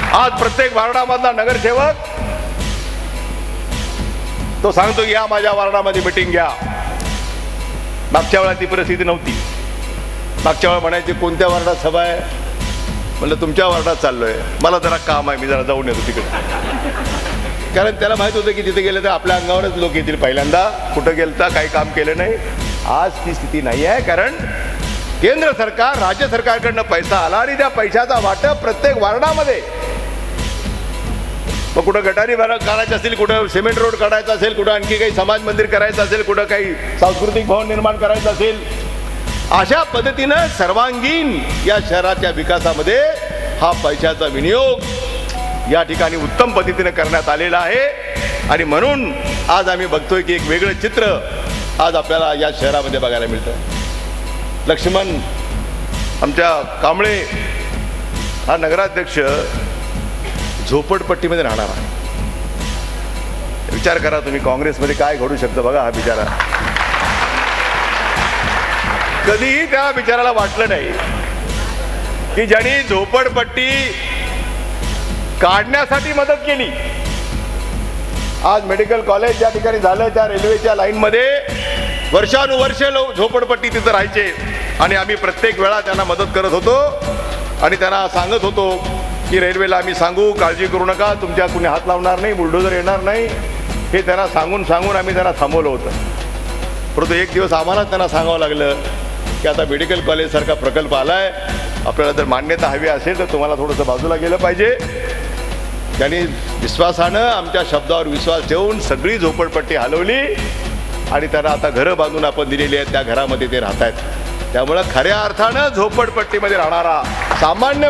आज प्रत्येक वार्डामधला नगरसेवक तो सांगतो की या माझ्या वार्डामध्ये मीटिंग घ्या. मागच्या वेळा ती परिस्थिती नव्हती. मागच्या वेळा म्हणायचे कोणत्या वार्डात सभा आहे, म्हणलं तुमच्या वार्डात चाललोय, मला जरा काम आहे, मी जरा जाऊन येतो तिकडे. कारण त्याला माहित होतं की तिथे गेलं तर आपल्या अंगावरच लोक येतील. पहिल्यांदा कुठं गेलता, काही काम केलं नाही. आज ती स्थिती नाही आहे, कारण केंद्र सरकार राज्य सरकारकडनं पैसा आला आणि त्या पैशाचा वाटप प्रत्येक वार्डामध्ये, मग कुठं गटारी काढायचं असेल, कुठं सिमेंट रोड काढायचा असेल, कुठं आणखी काही समाज मंदिर करायचं असेल, कुठं काही सांस्कृतिक भवन निर्माण करायचं असेल, अशा पद्धतीनं सर्वांगीण या शहराच्या विकासामध्ये हा पैशाचा विनियोग या ठिकाणी उत्तम पद्धतीने करण्यात आलेला आहे. आणि म्हणून आज आम्ही बघतोय की एक वेगळं चित्र आज आपल्याला या शहरामध्ये बघायला मिळतं. लक्ष्मण आमच्या कांबळे हा नगराध्यक्ष झोपडपट्टीमध्ये राहणार आहे. विचार करा तुम्ही, काँग्रेसमध्ये काय घडू शकतं बघा. हा बिचारा, कधीही त्या बिचाराला वाटलं नाही की ज्यांनी झोपडपट्टी काढण्यासाठी मदत केली. आज मेडिकल कॉलेज ज्या ठिकाणी झालं त्या रेल्वेच्या लाईनमध्ये वर्षानुवर्ष लोक झोपडपट्टी तिथं राहायचे आणि आम्ही प्रत्येक वेळा त्यांना मदत करत होतो आणि त्यांना सांगत होतो की रेल्वेला आम्ही सांगू, काळजी करू नका, तुमच्या कुणी हात लावणार नाही, बुलडोजर येणार नाही, हे त्यांना सांगून आम्ही त्यांना थांबवलं होतं. परंतु एक दिवस आम्हाला त्यांना सांगावं लागलं की आता मेडिकल कॉलेजसारखा प्रकल्प आलाय, आपल्याला जर मान्यता हवी असेल तर तुम्हाला थोडंसं बाजूला गेलं पाहिजे. त्यांनी विश्वासानं आमच्या शब्दावर विश्वास ठेवून सगळी झोपडपट्टी हलवली आणि त्यांना आता घरं बांधून आपण दिलेली आहेत, त्या घरामध्ये ते राहत आहेत. त्यामुळं खऱ्या अर्थानं झोपडपट्टीमध्ये राहणारा सामान्य